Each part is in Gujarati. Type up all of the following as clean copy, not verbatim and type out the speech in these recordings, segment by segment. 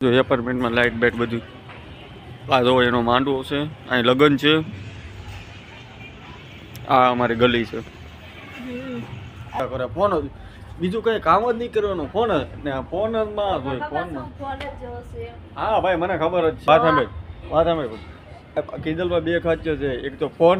જો એપાર્ટમેન્ટમાં લાઇટ બેટ બધું આ જો એનો માંડવો છે, અહીં લગ્ન છે, આ અમારી ગલી છે. ફોન બીજું કઈ કામ જ નહીં કરવાનું, ફોન ને ફોનમાં જોઈ ફોનમાં. હા ભાઈ મને ખબર જ છે. વાત સાંભળ કિંજલમાં બે ખાંચો છે, એક તો ફોન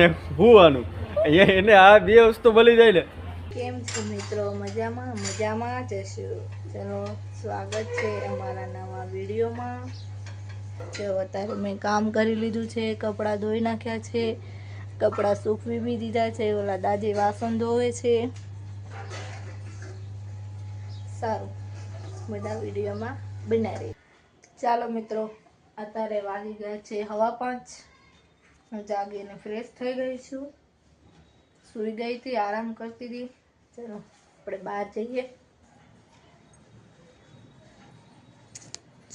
ને હુવાનું. એને આ બે વસ્તુ મળી જાય ને. કેમ છો મિત્રો? મજામાં જશું. ચલો સ્વાગત છે અમારા નવા વિડીયોમાં. જો અત્યારે મેં કામ કરી લીધું છે, કપડાં ધોઈ નાખ્યા છે, કપડાં સૂકવી બી દીધા છે. ઓલા દાદી વાસણ ધોવે છે. સારું, બધા વિડીયોમાં બનાવી. ચાલો મિત્રો, અત્યારે વાગી ગયા છે 5:30. હું જાગીને ફ્રેશ થઈ ગઈ છું. સૂઈ ગઈ હતી, આરામ કરતી હતી. ચલો આપણે બહાર જઈએ.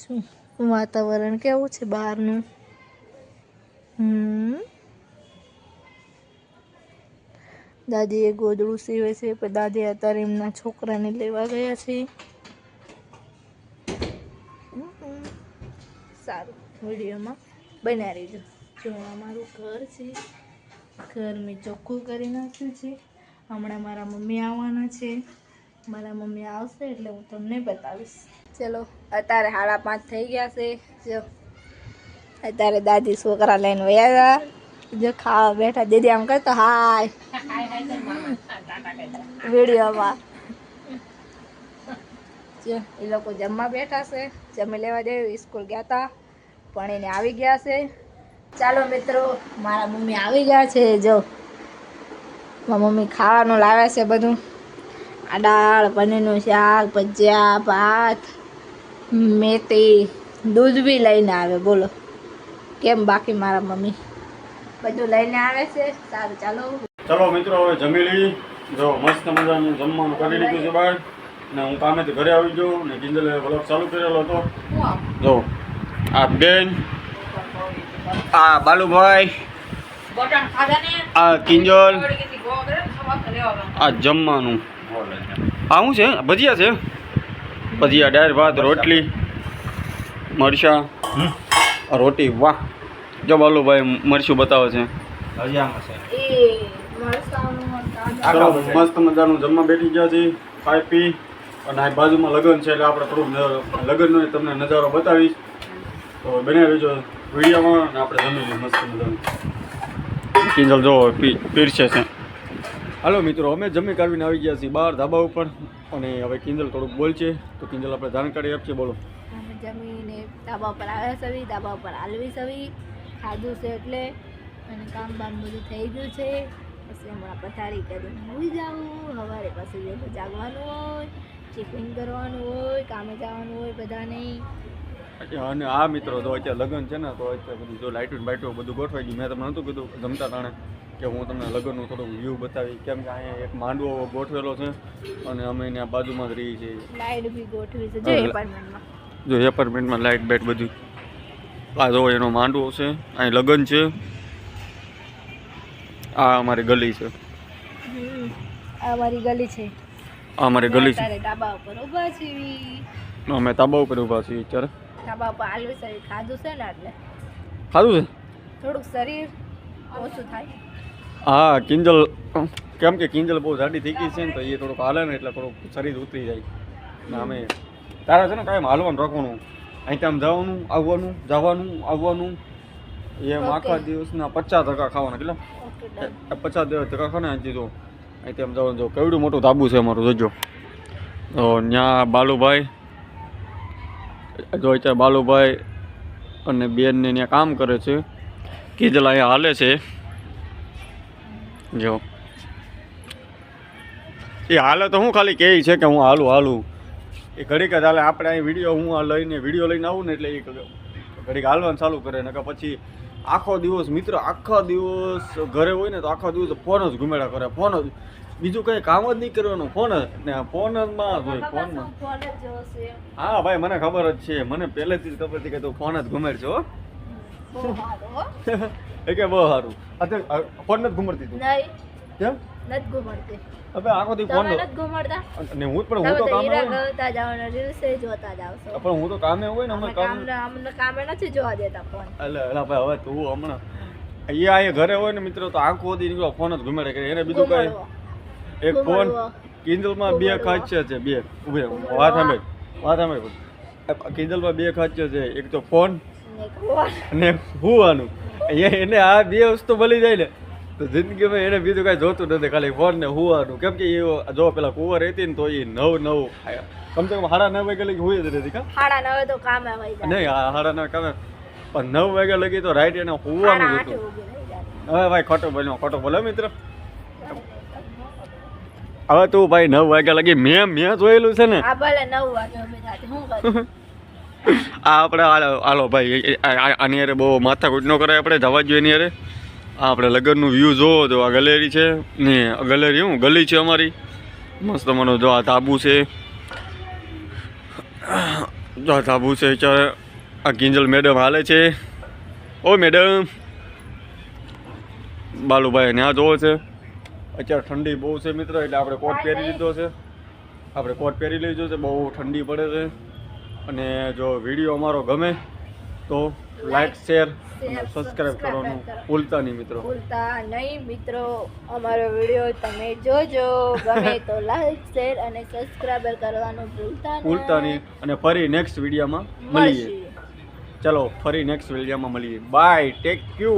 શું વાતાવરણ કેવું છે બહારનું? દાદી એ ગોદડું સીવે છે, પણ દાદી અત્યારે એમના છોકરાને લેવા ગયા છે. સારું, વિડીયોમાં બન્યા રહેજો. જો અમારું ઘર છે, ઘર મેં ચોખ્ખું કરી નાખ્યું છે. હમણાં મારા મમ્મી આવવાના છે. મારા મમ્મી આવશે એટલે હું તમને બતાવીશ. ચલો અત્યારે 5:30 થઈ ગયા છે. જો અત્યારે દાદી છોકરા લઈને વયા જો ખાવા બેઠા. દીદી આમ કરતો હાય વિડીયોમાં. જો એ લોકો જમવા બેઠા છે, જમી લેવા દે. સ્કૂલ ગયા હતા પણ એને આવી ગયા છે. ચાલો મિત્રો, મારા મમ્મી આવી ગયા છે. જો મારા મમ્મી ખાવાનું લાવે છે બધું. આ દાળ, પનીરનું શાક, ભજીયા, ભાત, મેથી, દૂધ બી લઈને આવે. બોલો કેમ? બાકી મારા મમ્મી બધું લઈને આવે છે. સારું ચાલો મિત્રો, હવે જમી લઈ. જો મસ્ત મજાનું જમવાનું કરી લીધું છે બહાર, ને હું કામેથી ઘરે આવી ગયો ને કિંજલે વ્લોગ ચાલુ કરેલો હતો. જો આ બેન, આ બાલુભાઈ, આ કિંજલ, આ જમવાનું. આ શું છે? ભજીયા છે. ભજીયા, દાળ ભાત, રોટલી, મરચાં, રોટી. વાહ! જો બાલુભાઈ મરચું બતાવે છે. ચલો મસ્ત મજાનું જમવા બેઠી ગયા છે, ખાઈ પી. અને આ બાજુમાં લગ્ન છે એટલે આપણે થોડુંક લગ્નનો તમને નજારો બતાવીશ. તો બને રહેજો વિડીયોમાં ને આપણે જમી લઈએ મસ્ત મજાનું. કિંજલ જો પીરસે છે. હાલો મિત્રો, અમે જમી કાઢીને આવી ગયા છીએ બહાર ધાબા ઉપર. અને હવે કિંજલ થોડુંક બોલ છે, તો કિંજલ આપણે જાણકારી આપશે. બોલો. અમે જમીને ધાબા ઉપર આવ્યા સવી, ધાબા ઉપર હાલવી સવી, ખાધું છે એટલે. અને કામ બામ બધું થઈ ગયું છે. પછી હમણાં પથારી કરીને હોઈ જાવું. સવારે પછી જાગવાનું હોય, ટિફિન કરવાનું હોય, કામે જવાનું હોય બધાને. અને આ મિત્રો તો અત્યારે લગ્ન છે ને, તો અત્યારે બધું જો લાઇટું બાઇટું બધું ગોઠવાઈ ગયું. મેં તમને નહોતું કીધું જમતા તાણે કે હું તમને લગ્નનું થોડુંક વ્યૂ બતાવી, કેમ કે અહીંયા એક માંડવો ગોઠવેલો છે અને અમે એની બાજુમાં જ રહીએ છીએ. લાઇટ બી ગોઠવી છે જો એપાર્ટમેન્ટમાં. જો એપાર્ટમેન્ટમાં લાઇટ બેટ બધું આ જો એનો માંડવો છે, અહીં લગ્ન છે, આ અમારી ગલી છે. આ અમારી ગલી છે. આ અમારી ગલી છે. ધાબા ઉપર ઊભા છીએ. અમે ધાબા ઉપર ઊભા છીએ અત્યારે. ધાબા ઉપર આલવી શરીર ખાધું છે ને એટલે ખાધું છે, થોડુંક શરીર ઓછું થાય. હા કિંજલ, કેમ કે કિંજલ બહુ જાડી થઈ ગઈ છે ને, તો એ થોડુંક હાલે ને એટલે થોડુંક શરીર ઉતરી જાય. ને અમે તારા છે ને કાંઈ હાલવાનું રાખવાનું, અહીંથી આમ જવાનું આવવાનું, જવાનું આવવાનું. એમ આખા દિવસના 50% ખાવાના. કેટલા? 50% ખાને. અહીંથી જો અહીંથી આમ જવાનું. જો કેવડું મોટું ધાબુ છે અમારું, જોજો. તો ત્યાં બાલુભાઈ, જો અત્યારે બાલુભાઈ અને બેનને ત્યાં કામ કરે છે. કિંજલ અહીંયા હાલે છે. જો એ હાલે તો હું ખાલી કહે છે કે હું હાલું એ ઘડીક જ હાલે. આપણે અહીં વિડીયો હું વિડીયો લઈને આવું ને એટલે એ ઘડીક હાલવાનું ચાલુ કરે. ને પછી આખો દિવસ મિત્ર, આખો દિવસ ઘરે હોય ને તો આખો દિવસ ફોન જ ઘુમેડા કરે. ફોન જ, બીજું કંઈ કામ જ નહીં કરવાનું. ફોન જ ને ફોનમાં જોઈ ફોનમાં. હા ભાઈ મને ખબર જ છે, મને પહેલેથી જ ખબર હતી કે તું ફોન જ ઘુમેડ છો. એ કે બહુ સારું. અત્યારે ફોન જ ઘુમડતી તું? કેમ? નથી ઘુમડતી હવે આખો દી ફોન તમે નથી ઘુમડતા અને હું પણ તમે હું તો તો કામે હીરા હોય ને ગળતા જાઓ ને રીલ્સે જોતા જાવ છો પણ હું તો કામે હોય ને અમે કામ અમને કામે નથી જોવા દેતા ફોન એટલે ભાઈ હવે તું હમણાં અહીંયા ઘરે હોય ને મિત્રો તો આખો દી નીકળો ફોન જ ઘુમેડે કરે એને બીજું કઈ એક ફોન કિંજલમાં બે ખાસિયત છે બે ઉભે વાત સાંભળ કિંજલમાં બે ખાસિયત છે એક તો ફોન અને હુવાનું એને આ બે વસ્તુ મળી જાય ને તો જિંદગીમાં એને બીજું કાંઈ જોતું નથી ખાલી ફોન ને હુવાનું કેમ કે એ જો પેલા કુંવર હતી ને તો એ નવ કમસે કમ 9:30 વાગે લગી હુઈ જ રહેતી કા 9:30 તો કામે હોય જાય નહીં 9:30 કામે પણ 9 વાગ્યા લગી તો રાઈટ એને હુવાનું જ હતું હવે ભાઈ ખોટો બોલો મિત્ર હવે તું ભાઈ 9 વાગ્યા લગી મેં જોયેલું છે ને આ ભલે 9 વાગે અમે જાતે હું કરું આ આપણે હાલો ભાઈ આની યારે બહુ માથાકૂટ ન કરાય આપણે જવા જોઈએ એની યારે આ આપણે લગ્નનું વ્યૂ જોવો તો આ ગેલેરી છે ને ગેલેરી હું ગલી છે અમારી મસ્ત મને જો આ તાબુ છે જો આ તાબુ છે અત્યારે આ કિંજલ મેડમ હાલે છે ઓ મેડમ બાલુભાઈ ત્યાં જોવો છે અત્યારે ઠંડી બહુ છે મિત્ર એટલે આપણે કોટ પહેરી લીધો છે આપણે કોટ પહેરી લીધો છે બહુ ઠંડી પડે છે અને જો વિડીયો અમારો ગમે તો લાઈક શેર અને સબસ્ક્રાઈબ કરવાનું ભૂલતા નહીં મિત્રો ભૂલતા નહીં મિત્રો અમારો વિડીયો તમે જોજો ગમે તો લાઈક શેર અને સબસ્ક્રાઇબ કરવાનું ભૂલતા નહીં અને ફરી નેક્સ્ટ વિડીયોમાં મળીએ ચલો ફરી નેક્સ્ટ વિડીયોમાં મળીએ બાય ટેક યુ